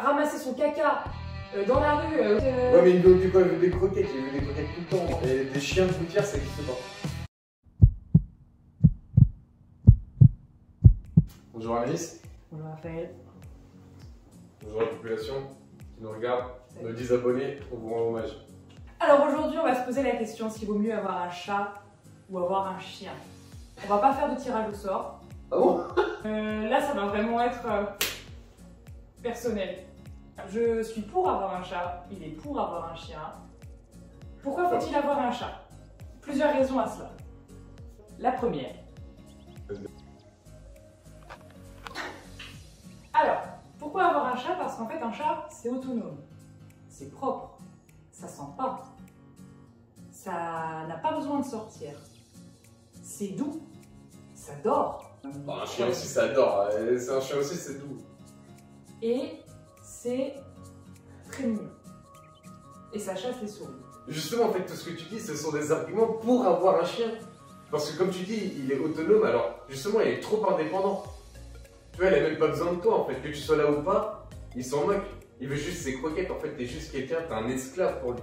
ramasser son caca dans la rue. Ouais, mais il veut quoi? Il veut des croquettes, il veut des croquettes tout le temps. Et des chiens de gouttière, ça n'existe pas. Bonjour Anaïs. Bonjour Raphaël. Bonjour la population qui nous regarde, nos 10 abonnés, on vous rend hommage. Alors aujourd'hui, on va se poser la question s'il vaut mieux avoir un chat ou avoir un chien. On va pas faire de tirage au sort. Ah bon? Là, ça va vraiment être personnel. Je suis pour avoir un chat, il est pour avoir un chien. Pourquoi faut-il avoir un chat? Plusieurs raisons à cela. La première. Alors, pourquoi avoir un chat? Parce qu'en fait, un chat, c'est autonome, c'est propre, ça sent pas, ça n'a pas besoin de sortir, c'est doux, ça dort. Bon, un chien aussi, ça adore. C'est un chien aussi, c'est doux. Et c'est très mignon. Et ça chasse les souris. Justement, en fait, tout ce que tu dis, ce sont des arguments pour avoir un chien. Parce que comme tu dis, il est autonome, alors justement, il est trop indépendant. Tu vois, il a même pas besoin de toi, en fait. Que tu sois là ou pas, il s'en moque. Il veut juste ses croquettes, en fait, t'es juste quelqu'un, t'es un esclave pour lui.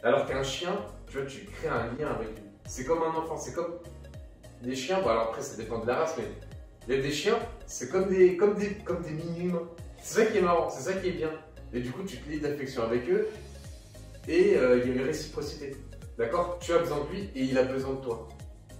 Alors qu'un chien, tu vois, tu crées un lien avec lui. C'est comme un enfant, c'est comme... Les chiens, bon alors après ça dépend de la race, mais il y a des chiens, c'est comme des mini-humains. C'est ça qui est marrant, c'est ça qui est bien. Et du coup, tu te lis d'affection avec eux, et il y a une réciprocité. D'accord? Tu as besoin de lui, et il a besoin de toi.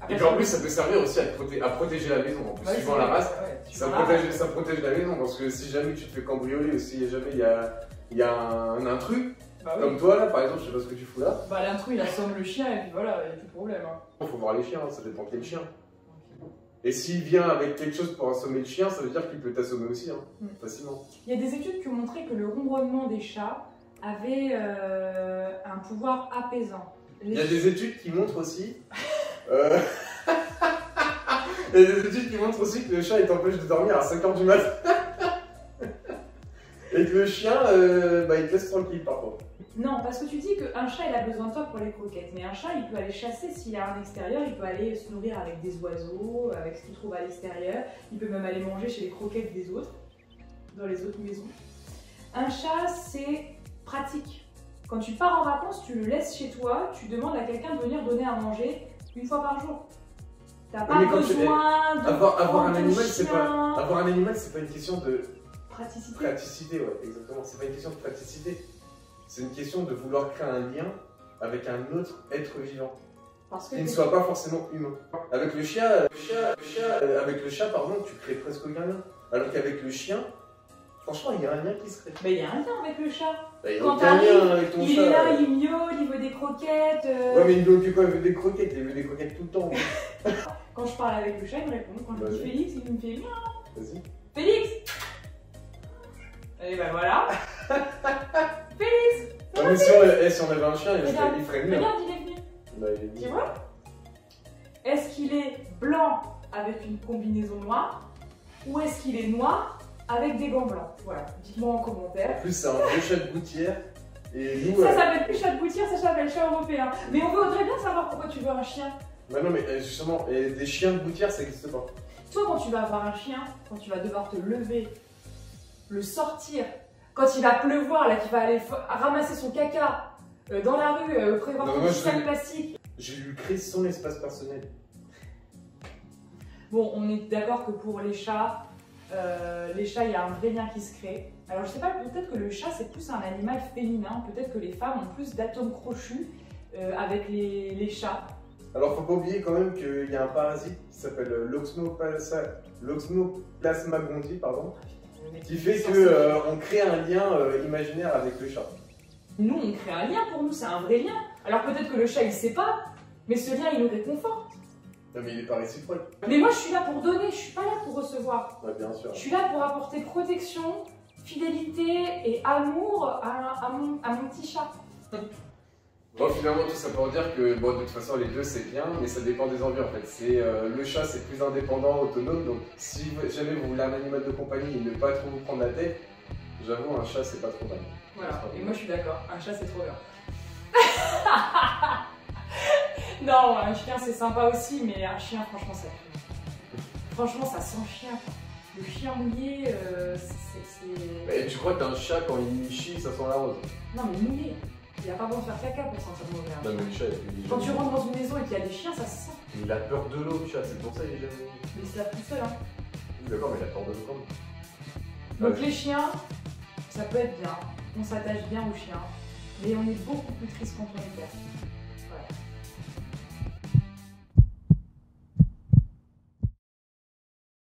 Et puis en plus, ça peut servir aussi à protéger la maison, en plus, Ouais, suivant la race. Ouais, Ça protège la maison, parce que si jamais tu te fais cambrioler, ou si jamais il y a un intrus, bah oui. comme toi là, par exemple, je sais pas ce que tu fous là. Bah l'intrus, il assomme le chien, et puis voilà, il n'y a plus de problème. Hein. Faut voir les chiens, ça dépend quel chien. Et s'il vient avec quelque chose pour assommer le chien, ça veut dire qu'il peut t'assommer aussi, hein, facilement. Il y a des études qui ont montré que le ronronnement des chats avait un pouvoir apaisant. Il y a des études qui montrent aussi... Il y a des études qui montrent aussi que le chat il t'empêche de dormir à 5h du matin. Et que le chien, bah, il te laisse tranquille parfois. Non, parce que tu dis qu'un chat il a besoin de toi pour les croquettes, mais un chat il peut aller chasser s'il est à l'extérieur, il peut aller se nourrir avec des oiseaux, avec ce qu'il trouve à l'extérieur, il peut même aller manger chez les croquettes des autres, dans les autres maisons. Un chat c'est pratique. Quand tu pars en vacances, tu le laisses chez toi, tu demandes à quelqu'un de venir donner à manger une fois par jour. T'as pas besoin de avoir un animal, c'est pas une question de praticité. Praticité, ouais, exactement. C'est pas une question de praticité. C'est une question de vouloir créer un lien avec un autre être vivant. Parce que qui ne soit pas forcément humain. Avec le chien, pardon, tu crées presque aucun lien. Alors qu'avec le chien, franchement, il y a un lien qui se crée. Mais il y a un lien avec le chat. Bah, il y a quand aucun lien avec ton chat. Il est là, il miaule, il veut des croquettes. Ouais, mais il veut quoi? Il veut des croquettes, il veut des croquettes tout le temps. Quand je parle avec le chat, il me répond. Quand je dis Félix, il me fait miaou. Vas-y. Félix! Et ben voilà. Félix! Ah, mais si on avait un chien, il ferait mieux. Regarde, il est venu. Bah, il est venu. Tu vois? Est-ce qu'il est blanc avec une combinaison noire ou est-ce qu'il est noir avec des gants blancs? Voilà, dites-moi en commentaire. En plus, c'est un vieux chat de gouttière. Et nous, ça s'appelle plus chat de gouttière, ça s'appelle chat européen. Mais on voudrait bien savoir pourquoi tu veux un chien. Bah non, mais justement, des chiens de gouttière, ça n'existe pas. Toi, quand tu vas avoir un chien, quand tu vas devoir te lever, le sortir, quand il va pleuvoir, là, qu'il va aller ramasser son caca dans la rue, prévoir ton sac plastique. Je lui crée son espace personnel. Bon, on est d'accord que pour les chats, il y a un vrai lien qui se crée. Alors, je sais pas, peut-être que le chat, c'est plus un animal féminin. Peut-être que les femmes ont plus d'atomes crochus avec les chats. Alors, faut pas oublier quand même qu'il y a un parasite qui s'appelle l'Oxnoplasma gondii, pardon, qui fait qu'on crée un lien imaginaire avec le chat. Nous, on crée un lien pour nous, c'est un vrai lien. Alors peut-être que le chat, il sait pas, mais ce lien, il nous réconforte. Non, mais il est pas réciproque. Mais moi, je suis là pour donner, je suis pas là pour recevoir. Ouais, bien sûr. Je suis là pour apporter protection, fidélité et amour à mon petit chat. Bon, finalement, tout ça pour dire que bon, de toute façon, les deux c'est bien, mais ça dépend des envies en fait. Le chat, c'est plus indépendant, autonome, donc si jamais vous voulez un animal de compagnie et ne pas trop vous prendre la tête, j'avoue, un chat, c'est pas trop mal. Voilà, et moi je suis d'accord, un chat c'est trop bien. Non, un chien c'est sympa aussi, mais un chien, franchement, ça sent chien. Le chien mouillé, c'est. Et tu crois que t'as un chat, quand il chie, ça sent la rose? Non, mais mouillé. Il a pas besoin de faire caca pour sentir mauvais. Un Non, chien. mais le chat, Quand tu rentres dans une maison et qu'il y a des chiens, ça se sent. il a peur de l'eau, le chat, c'est pour ça qu'il est jamais. Mais il se lave tout seul. Hein. D'accord, mais il a peur de l'eau quand même. Donc Ouais. les chiens, ça peut être bien. On s'attache bien aux chiens. Mais on est beaucoup plus triste quand on est père. Voilà.